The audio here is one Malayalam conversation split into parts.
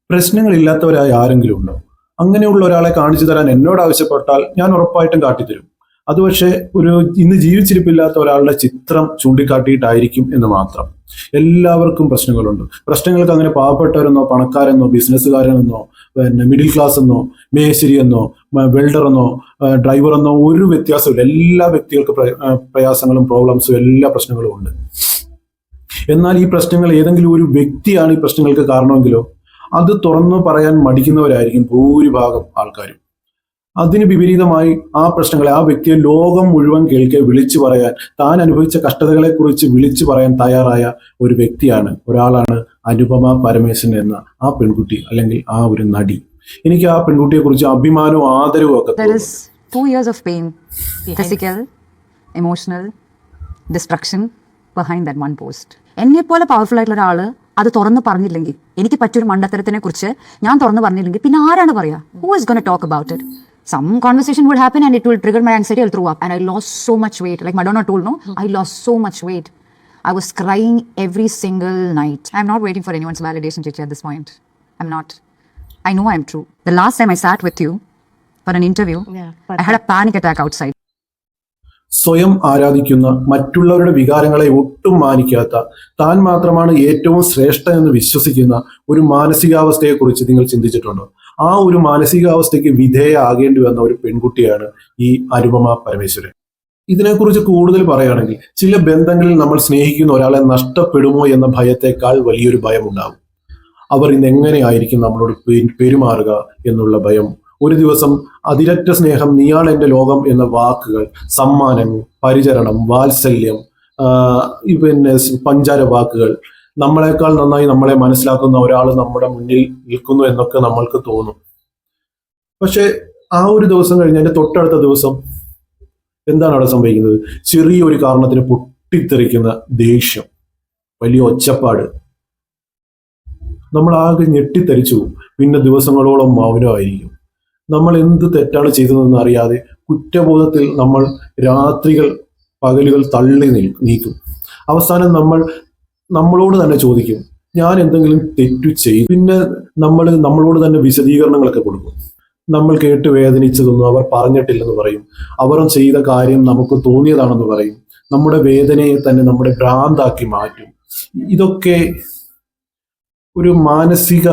പ്രശ്നങ്ങളില്ലാത്തവരായ ആരെങ്കിലും ഉണ്ടോ? അങ്ങനെയുള്ള ഒരാളെ കാണിച്ചു തരാൻ എന്നോട് ആവശ്യപ്പെട്ടാൽ ഞാൻ ഉറപ്പായിട്ടും കാട്ടിത്തരും. അത് പക്ഷേ ഇന്ന് ജീവിച്ചിരിപ്പില്ലാത്ത ഒരാളുടെ ചിത്രം ചൂണ്ടിക്കാട്ടിയിട്ടായിരിക്കും എന്ന് മാത്രം. എല്ലാവർക്കും പ്രശ്നങ്ങളുണ്ട്. പ്രശ്നങ്ങൾക്ക് അങ്ങനെ പാവപ്പെട്ടവരെന്നോ പണക്കാരെന്നോ ബിസിനസ്സുകാരെന്നോ മിഡിൽ ക്ലാസ് എന്നോ മേശരി എന്നോ വെൽഡർ എന്നോ ഡ്രൈവർ എന്നോ ഒരു വ്യത്യാസമില്ല. എല്ലാ വ്യക്തികൾക്ക് പ്രയാസങ്ങളും പ്രോബ്ലംസും എല്ലാ പ്രശ്നങ്ങളും ഉണ്ട്. എന്നാൽ ഈ പ്രശ്നങ്ങൾ ഏതെങ്കിലും ഒരു വ്യക്തിയാണ് ഈ പ്രശ്നങ്ങൾക്ക് കാരണമെങ്കിലോ അത് തുറന്നു പറയാൻ മടിക്കുന്നവരായിരിക്കും ഭൂരിഭാഗം ആൾക്കാരും. അതിന് വിപരീതമായി ആ പ്രശ്നങ്ങളെ ആ വ്യക്തിയെ ലോകം മുഴുവൻ കേൾക്കെ വിളിച്ചു പറയാൻ, താൻ അനുഭവിച്ച കഷ്ടതകളെ കുറിച്ച് വിളിച്ചു പറയാൻ തയ്യാറായ ഒരാളാണ് അനുപമ പരമേശ്വരൻ എന്ന ആ പെൺകുട്ടി, അല്ലെങ്കിൽ ആ ഒരു നടി. എനിക്ക് ആ പെൺകുട്ടിയെ കുറിച്ച് അഭിമാനവും ആദരവും ഒക്കെ. There is 2 years of pain, physical, emotional, destruction behind that one post. എന്നെ പോലെ പവർഫുൾ ആയിട്ടുള്ള ഒരാൾ അത് തുറന്ന് പറഞ്ഞില്ലെങ്കിൽ, എനിക്ക് പറ്റിയൊരു മണ്ടത്തരത്തിനെ കുറിച്ച് ഞാൻ തുറന്ന് പറഞ്ഞില്ലെങ്കിൽ പിന്നെ ആരാണ് പറയാ? Who is going to talk about it? Some conversation would happen and it will trigger my anxiety. I'll throw up and I lost so much weight. Like Madonna told, no, I lost so much weight. I was crying every single night. I'm not waiting for anyone's validation, Chichi, at this point. I'm not. I know I'm true. The last time I sat with you for an interview, I had a panic attack outside. സ്വയം ആരാധിക്കുന്ന, മറ്റുള്ളവരുടെ വികാരങ്ങളെ ഒട്ടും മാനിക്കാത്ത, താൻ മാത്രമാണ് ഏറ്റവും ശ്രേഷ്ഠ എന്ന് വിശ്വസിക്കുന്ന ഒരു മാനസികാവസ്ഥയെക്കുറിച്ച് നിങ്ങൾ ചിന്തിച്ചിട്ടുണ്ടോ? ആ ഒരു മാനസികാവസ്ഥയ്ക്ക് വിധേയമാകേണ്ടി വന്ന ഒരു പെൺകുട്ടിയാണ് ഈ അനുപമ പരമേശ്വരൻ. ഇതിനെക്കുറിച്ച് കൂടുതൽ പറയുകയാണെങ്കിൽ, ചില ബന്ധങ്ങളിൽ നമ്മൾ സ്നേഹിക്കുന്ന ഒരാളെ നഷ്ടപ്പെടുമോ എന്ന ഭയത്തെക്കാൾ വലിയൊരു ഭയം ഉണ്ടാകും. അവർ ഇന്ന് എങ്ങനെയായിരിക്കും നമ്മളോട് പെരുമാറുക എന്നുള്ള ഭയം. ഒരു ദിവസം അതിരറ്റ സ്നേഹം, നീയാണ് എൻ്റെ ലോകം എന്ന വാക്കുകൾ, സമ്മാനം, പരിചരണം, വാത്സല്യം, പിന്നെ പഞ്ചാര വാക്കുകൾ, നമ്മളെക്കാൾ നന്നായി നമ്മളെ മനസ്സിലാക്കുന്ന ഒരാൾ നമ്മുടെ മുന്നിൽ നിൽക്കുന്നു എന്നൊക്കെ നമ്മൾക്ക് തോന്നും. പക്ഷെ ആ ഒരു ദിവസം കഴിഞ്ഞ് അതിന്റെ തൊട്ടടുത്ത ദിവസം എന്താണ് അവിടെ സംഭവിക്കുന്നത്? ചെറിയൊരു കാരണത്തിന് പൊട്ടിത്തെറിക്കുന്ന ദേഷ്യം, വലിയ ഒച്ചപ്പാട്. നമ്മൾ ആകെ ഞെട്ടിത്തെറിച്ചു പോകും. പിന്നെ ദിവസങ്ങളോളം മൗനമായിരിക്കും. നമ്മൾ എന്ത് തെറ്റാണ് ചെയ്തതെന്ന് അറിയാതെ കുറ്റബോധത്തിൽ നമ്മൾ രാത്രികൾ പകലുകൾ തള്ളി നീക്കും. അവസാനം നമ്മളോട് തന്നെ ചോദിക്കും, ഞാൻ എന്തെങ്കിലും തെറ്റു ചെയ്തു. പിന്നെ നമ്മളോട് തന്നെ വിശദീകരണങ്ങളൊക്കെ കൊടുക്കും. നമ്മൾ കേട്ട് വേദനിച്ചതൊന്നും അവർ പറഞ്ഞിട്ടില്ലെന്ന് പറയും. അവർ ചെയ്ത കാര്യം നമുക്ക് തോന്നിയതാണെന്ന് പറയും. നമ്മുടെ വേദനയെ തന്നെ നമ്മുടെ ഭ്രാന്താക്കി മാറ്റും. ഇതൊക്കെ ഒരു മാനസിക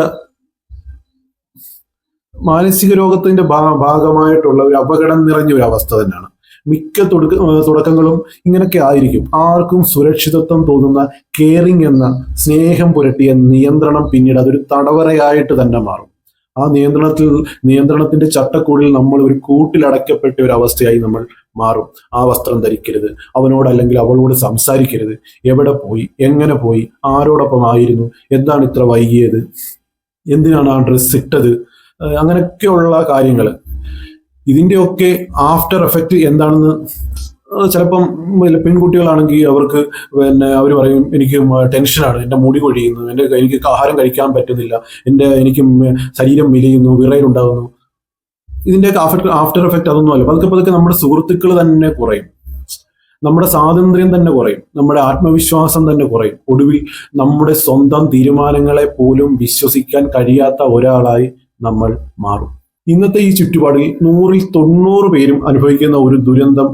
രോഗത്തിന്റെ ഭാഗമായിട്ടുള്ള ഒരു അപകടം നിറഞ്ഞ ഒരു അവസ്ഥ തന്നെയാണ്. മിക്ക തുടക്കങ്ങളും ഇങ്ങനെയൊക്കെ ആയിരിക്കും. ആർക്കും സുരക്ഷിതത്വം തോന്നുന്ന കെയറിങ് എന്ന സ്നേഹം പുരട്ടിയ നിയന്ത്രണം പിന്നീട് അതൊരു തടവറയായിട്ട് തന്നെ മാറും. ആ നിയന്ത്രണത്തിന്റെ ചട്ടക്കൂടിൽ നമ്മൾ ഒരു കൂട്ടിലടയ്ക്കപ്പെട്ട ഒരു അവസ്ഥയായി നമ്മൾ മാറും. ആ വസ്ത്രം ധരിക്കരുത്, അവനോട് അല്ലെങ്കിൽ അവളോട് സംസാരിക്കരുത്, എവിടെ പോയി, എങ്ങനെ പോയി, ആരോടൊപ്പം ആയിരുന്നു, എന്താണ് ഇത്ര വൈകിയത്, എന്തിനാണ് ആ ഡ്രസ്സ് ഇട്ടത്, അങ്ങനെയൊക്കെയുള്ള കാര്യങ്ങൾ. ഇതിൻ്റെയൊക്കെ ആഫ്റ്റർ എഫക്റ്റ് എന്താണെന്ന് ചിലപ്പം പെൺകുട്ടികളാണെങ്കിൽ അവർക്ക് അവർ പറയും, എനിക്ക് ടെൻഷനാണ്, എൻ്റെ മുടി കൊഴിയുന്നു, എനിക്ക് ആഹാരം കഴിക്കാൻ പറ്റുന്നില്ല, എനിക്ക് ശരീരം മെലിയുന്നു, വിറയലുണ്ടാകുന്നു. ഇതിൻ്റെയൊക്കെ ആഫ്റ്റർ എഫക്റ്റ് അതൊന്നുമല്ല. പതുക്കെ നമ്മുടെ സുഹൃത്തുക്കൾ തന്നെ കുറയും, നമ്മുടെ സ്വാതന്ത്ര്യം തന്നെ കുറയും, നമ്മുടെ ആത്മവിശ്വാസം തന്നെ കുറയും. ഒടുവിൽ നമ്മുടെ സ്വന്തം തീരുമാനങ്ങളെ പോലും വിശ്വസിക്കാൻ കഴിയാത്ത ഒരാളായി നമ്മൾ മാറും. ഇന്നത്തെ ഈ ചുറ്റുപാടിൽ 100ൽ 90 പേരും അനുഭവിക്കുന്ന ഒരു ദുരന്തം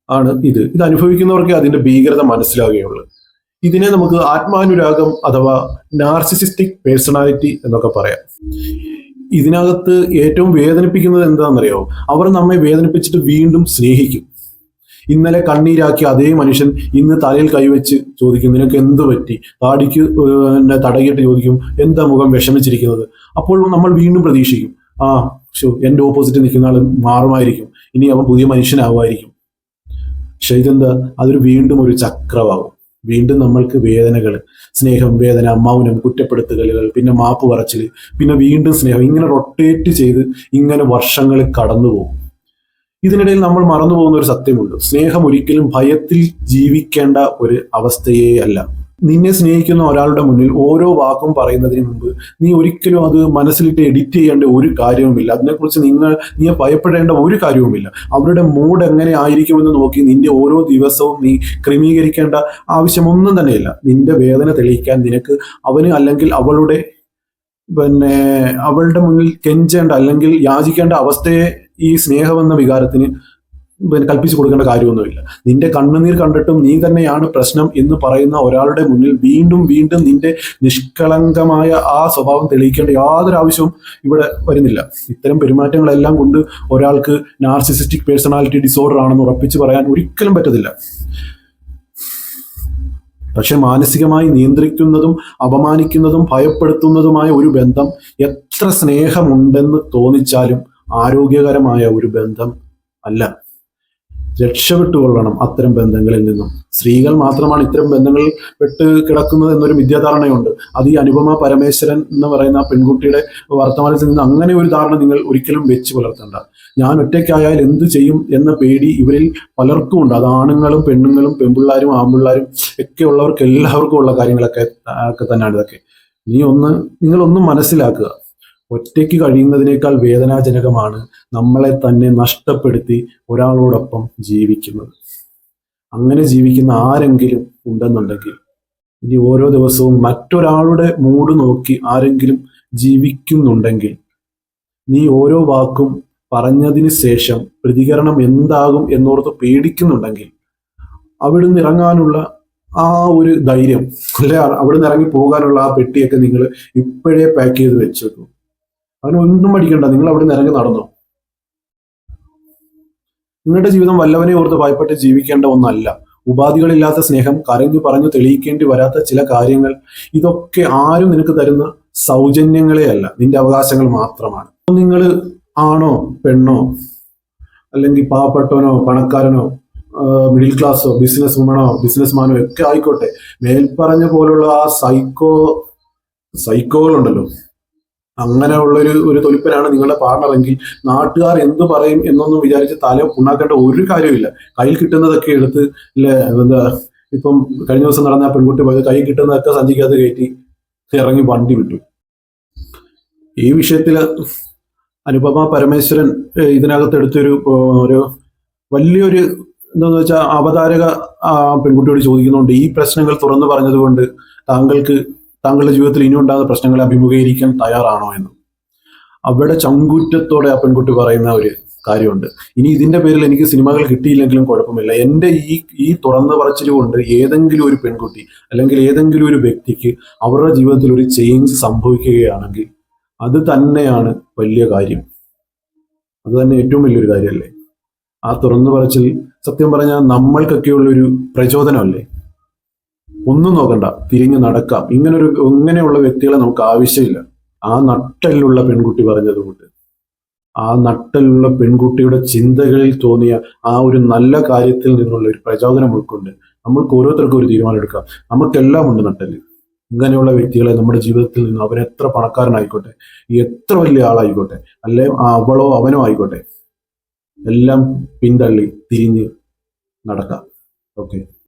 ആണ് ഇത്. അനുഭവിക്കുന്നവർക്ക് അതിന്റെ ഭീകരത മനസ്സിലാവുകയുള്ളൂ. ഇതിനെ നമുക്ക് ആത്മാനുരാഗം അഥവാ നാർസിസിസ്റ്റിക് പേഴ്സണാലിറ്റി എന്നൊക്കെ പറയാം. ഇതിനകത്ത് ഏറ്റവും വേദനിപ്പിക്കുന്നത് എന്താണെന്നറിയോ? അവർ നമ്മെ വേദനിപ്പിച്ചിട്ട് വീണ്ടും സ്നേഹിക്കും. ഇന്നലെ കണ്ണീരാക്കിയ അതേ മനുഷ്യൻ ഇന്ന് തലയിൽ കൈവച്ച് ചോദിക്കും, നിനക്ക് എന്ത് പറ്റി? താടിക്ക് തടകിയിട്ട് ചോദിക്കും, എന്താ മുഖം വിഷമിച്ചിരിക്കുന്നത്? അപ്പോൾ നമ്മൾ വീണ്ടും പ്രതീക്ഷിക്കും, എൻ്റെ ഓപ്പോസിറ്റ് നിൽക്കുന്ന ആൾ മാറുമായിരിക്കും, ഇനി അവൻ പുതിയ മനുഷ്യനാവുമായിരിക്കും. പക്ഷെ ഇതെന്താ? അതൊരു വീണ്ടും ഒരു ചക്രമാകും. വീണ്ടും നമ്മൾക്ക് വേദനകൾ, സ്നേഹം, വേദന, മൗനം, കുറ്റപ്പെടുത്തലുകൾ, പിന്നെ മാപ്പ് പറച്ചിൽ, പിന്നെ വീണ്ടും സ്നേഹം, ഇങ്ങനെ റൊട്ടേറ്റ് ചെയ്ത് ഇങ്ങനെ വർഷങ്ങൾ കടന്നു പോകും. ഇതിനിടയിൽ നമ്മൾ മറന്നു പോകുന്ന ഒരു സത്യമുണ്ട്. സ്നേഹം ഒരിക്കലും ഭയത്തിൽ ജീവിക്കേണ്ട ഒരു അവസ്ഥയേ അല്ല. നിന്നെ സ്നേഹിക്കുന്ന ഒരാളുടെ മുന്നിൽ ഓരോ വാക്കും പറയുന്നതിന് മുമ്പ് നീ ഒരിക്കലും അത് മനസ്സിലിട്ട് എഡിറ്റ് ചെയ്യേണ്ട ഒരു കാര്യവുമില്ല. അതിനെക്കുറിച്ച് നീ ഭയപ്പെടേണ്ട ഒരു കാര്യവുമില്ല. അവരുടെ മൂഡ് എങ്ങനെ ആയിരിക്കുമെന്ന് നോക്കി നിന്റെ ഓരോ ദിവസവും നീ ക്രമീകരിക്കേണ്ട ആവശ്യമൊന്നും തന്നെയില്ല. നിന്റെ വേദന തെളിയിക്കാൻ നിനക്ക് അവന് അല്ലെങ്കിൽ അവളുടെ പിന്നെ അവളുടെ മുന്നിൽ കെഞ്ചേണ്ട അല്ലെങ്കിൽ യാചിക്കേണ്ട അവസ്ഥയെ ഈ സ്നേഹമെന്ന വികാരത്തിന് പിന്നെ കൽപ്പിച്ചു കൊടുക്കേണ്ട കാര്യമൊന്നുമില്ല. നിന്റെ കണ്ണുനീർ കണ്ടിട്ടും നീ തന്നെയാണ് പ്രശ്നം എന്ന് പറയുന്ന ഒരാളുടെ മുന്നിൽ വീണ്ടും വീണ്ടും നിന്റെ നിഷ്കളങ്കമായ ആ സ്വഭാവം തെളിയിക്കേണ്ട യാതൊരു ആവശ്യവും ഇവിടെ വരുന്നില്ല. ഇത്തരം പെരുമാറ്റങ്ങളെല്ലാം കൊണ്ട് ഒരാൾക്ക് നാർസിസിസ്റ്റിക് പേഴ്സണാലിറ്റി ഡിസോർഡർ ആണെന്ന് ഉറപ്പിച്ച് പറയാൻ ഒരിക്കലും പറ്റത്തില്ല. പക്ഷെ മാനസികമായി നിയന്ത്രിക്കുന്നതും അപമാനിക്കുന്നതും ഭയപ്പെടുത്തുന്നതുമായ ഒരു ബന്ധം എത്ര സ്നേഹമുണ്ടെന്ന് തോന്നിച്ചാലും ആരോഗ്യകരമായ ഒരു ബന്ധം അല്ല. രക്ഷപ്പെട്ടുകൊള്ളണം അത്തരം ബന്ധങ്ങളിൽ നിന്നും. സ്ത്രീകൾ മാത്രമാണ് ഇത്തരം ബന്ധങ്ങളിൽ പെട്ട് കിടക്കുന്നത് എന്നൊരു മിഥ്യാധാരണയുണ്ട്. അത് ഈ അനുപമ പരമേശ്വരൻ എന്ന് പറയുന്ന പെൺകുട്ടിയുടെ വർത്തമാനത്തിൽ നിന്ന് അങ്ങനെ ഒരു ധാരണ നിങ്ങൾ ഒരിക്കലും വെച്ച് പുലർത്തണ്ട. ഞാൻ ഒറ്റയ്ക്കായാൽ എന്തു ചെയ്യും എന്ന പേടി ഇവരിൽ പലർക്കും ഉണ്ട്. അത് ആണുങ്ങളും പെണ്ണുങ്ങളും പെൺപിള്ളാരും ആൺപിള്ളാരും ഒക്കെ ഉള്ളവർക്ക് എല്ലാവർക്കും ഉള്ള കാര്യങ്ങളൊക്കെ തന്നെയാണ് ഇതൊക്കെ. നിങ്ങളൊന്നും മനസ്സിലാക്കുക, ഒറ്റയ്ക്ക് കഴിയുന്നതിനേക്കാൾ വേദനാജനകമാണ് നമ്മളെ തന്നെ നഷ്ടപ്പെടുത്തി ഒരാളോടൊപ്പം ജീവിക്കുന്നത്. അങ്ങനെ ജീവിക്കുന്ന ആരെങ്കിലും ഉണ്ടെന്നുണ്ടെങ്കിൽ, ഇനി ഓരോ ദിവസവും മറ്റൊരാളുടെ മൂഡ് നോക്കി ആരെങ്കിലും ജീവിക്കുന്നുണ്ടെങ്കിൽ, നീ ഓരോ വാക്കും പറഞ്ഞതിന് ശേഷം പ്രതികരണം എന്താകും എന്നോർത്ത് പേടിക്കുന്നുണ്ടെങ്കിൽ, അവിടുന്ന് ഇറങ്ങാനുള്ള ആ ഒരു ധൈര്യം, അല്ലെ അവിടുന്ന് ഇറങ്ങി പോകാനുള്ള ആ പെട്ടിയൊക്കെ നിങ്ങൾ ഇപ്പോഴേ പാക്ക് ചെയ്ത് വെച്ചേക്കും. അവനൊന്നും പഠിക്കണ്ട, നിങ്ങൾ അവിടെ നിന്ന് ഇറങ്ങി നടന്നു. നിങ്ങളുടെ ജീവിതം വല്ലവനെ ഓർത്ത് ഭയപ്പെട്ട് ജീവിക്കേണ്ട ഒന്നല്ല. ഉപാധികളില്ലാത്ത സ്നേഹം, കരഞ്ഞു പറഞ്ഞു തെളിയിക്കേണ്ടി വരാത്ത ചില കാര്യങ്ങൾ, ഇതൊക്കെ ആരും നിനക്ക് തരുന്ന സൗജന്യങ്ങളെ അല്ല, നിന്റെ അവകാശങ്ങൾ മാത്രമാണ്. നിങ്ങൾ ആണോ പെണ്ണോ അല്ലെങ്കിൽ പാവപ്പെട്ടവനോ പണക്കാരനോ മിഡിൽ ക്ലാസ്സോ ബിസിനസ് വുമണോ ബിസിനസ്മാനോ ഒക്കെ ആയിക്കോട്ടെ, മേൽപ്പറഞ്ഞ പോലുള്ള ആ സൈക്കോകളുണ്ടല്ലോ, അങ്ങനെയുള്ള ഒരു തൊലിപ്പനാണ് നിങ്ങളുടെ പാർട്ണറെങ്കിൽ നാട്ടുകാർ എന്ത് പറയും എന്നൊന്നും വിചാരിച്ച് തല പുണ്ണാക്കേണ്ട ഒരു കാര്യമില്ല. കയ്യിൽ കിട്ടുന്നതൊക്കെ എടുത്ത് ഇപ്പം കഴിഞ്ഞ ദിവസം നടന്ന ആ പെൺകുട്ടി പോയത് കയ്യിൽ കിട്ടുന്നതൊക്കെ സഞ്ചിക്കകത്ത് കയറ്റി ഇറങ്ങി വണ്ടി വിട്ടു. ഈ വിഷയത്തിൽ അനുപമ പരമേശ്വരൻ ഇതിനകത്ത് എടുത്തൊരു വലിയൊരു എന്താന്ന് വെച്ചാൽ അവതാരക പെൺകുട്ടിയോട് ചോദിക്കുന്നുണ്ട്, ഈ പ്രശ്നങ്ങൾ തുറന്നു പറഞ്ഞതുകൊണ്ട് താങ്കളുടെ ജീവിതത്തിൽ ഇനി ഉണ്ടാകുന്ന പ്രശ്നങ്ങളെ അഭിമുഖീകരിക്കാൻ തയ്യാറാണോ എന്ന്. അവിടെ ചങ്കൂറ്റത്തോടെ ആ പെൺകുട്ടി പറയുന്ന ഒരു കാര്യമുണ്ട്, ഇനി ഇതിന്റെ പേരിൽ എനിക്ക് സിനിമകൾ കിട്ടിയില്ലെങ്കിലും കുഴപ്പമില്ല, എൻ്റെ ഈ തുറന്നു പറച്ചിൽ കൊണ്ട് ഏതെങ്കിലും ഒരു പെൺകുട്ടി അല്ലെങ്കിൽ ഏതെങ്കിലും ഒരു വ്യക്തിക്ക് അവരുടെ ജീവിതത്തിൽ ഒരു ചേഞ്ച് സംഭവിക്കുകയാണെങ്കിൽ അത് തന്നെയാണ് വലിയ കാര്യം. അത് തന്നെ ഏറ്റവും വലിയൊരു കാര്യമല്ലേ. ആ തുറന്നു പറച്ചിൽ സത്യം പറഞ്ഞാൽ നമ്മൾക്കൊക്കെയുള്ളൊരു പ്രചോദനമല്ലേ. ഒന്നും നോക്കണ്ട, തിരിഞ്ഞു നടക്കാം. ഇങ്ങനെയുള്ള വ്യക്തികളെ നമുക്ക് ആവശ്യമില്ല. ആ നട്ടലുള്ള പെൺകുട്ടി പറഞ്ഞതുകൊണ്ട്, ആ നട്ടലുള്ള പെൺകുട്ടിയുടെ ചിന്തകളിൽ തോന്നിയ ആ ഒരു നല്ല കാര്യത്തിൽ നിന്നുള്ള ഒരു പ്രചോദനം ഉൾക്കൊണ്ട് നമ്മൾക്ക് ഓരോരുത്തർക്കും ഒരു തീരുമാനം എടുക്കാം. നമുക്കെല്ലാം ഉണ്ട് നട്ടല്. ഇങ്ങനെയുള്ള വ്യക്തികളെ നമ്മുടെ ജീവിതത്തിൽ നിന്ന്, അവരെത്ര പണക്കാരനായിക്കോട്ടെ, എത്ര വലിയ ആളായിക്കോട്ടെ, അല്ലെ അവളോ അവനോ ആയിക്കോട്ടെ, എല്ലാം പിന്തള്ളി തിരിഞ്ഞ് നടക്കാം. ഓക്കെ.